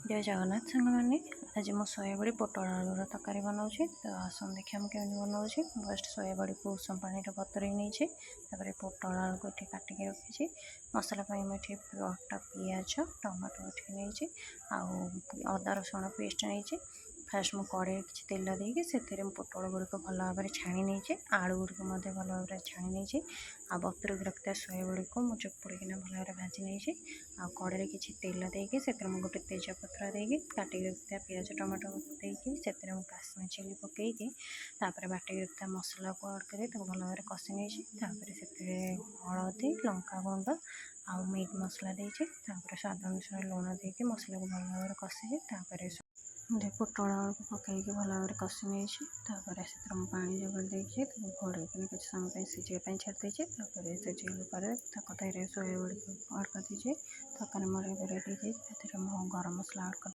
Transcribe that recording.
जय जगन्नाथ सांग मैंने आज मो सोयाबड़ी पोटल आलूर तरकारी बनाऊँ तो आसन देखिए मुझे केमी बनाऊँ। फर्स्ट सोयाबड़ी को उषम पानी बतुरई नहीं पोटल आलू को ये काटिक रखी मसला ये अटा पिज टमाटो नहीं अदा रसुण पेस्ट नहीं। फास्ट मु कड़े किसी तेल देकी से पोटल गुड़िक भल भाव में छाणी नहीं आलू गुड़िक भल भाव में छाणी नहीं बतुरक रखता सोयाबड़ी को मुझे चुपुड़िकिना भल भाव भाजी नहीं कड़े किसी तेल देकी से गोटे तेजपत्र देकी काटिक रखता पिज टमाटो देकी से काश्मीर चिली पकईकी बाटिक रखता मसला को ऐड कर भल भाव कषि नहीं से हलदी लंका गुंड आ मीट मसला देती स्वाद अनुसार लुण देकी मसला को भल भाव में कषि पोटल आलू को पकईकी भल भाव में कषि नहीं से पानी जगह देखिए घोड़े किसी समय सीझे छाड़ी सीझल पर सोयाबड़ी को ऐड कर दीजिए तरकारी मोर रेडी है गरम मसला ऐड कर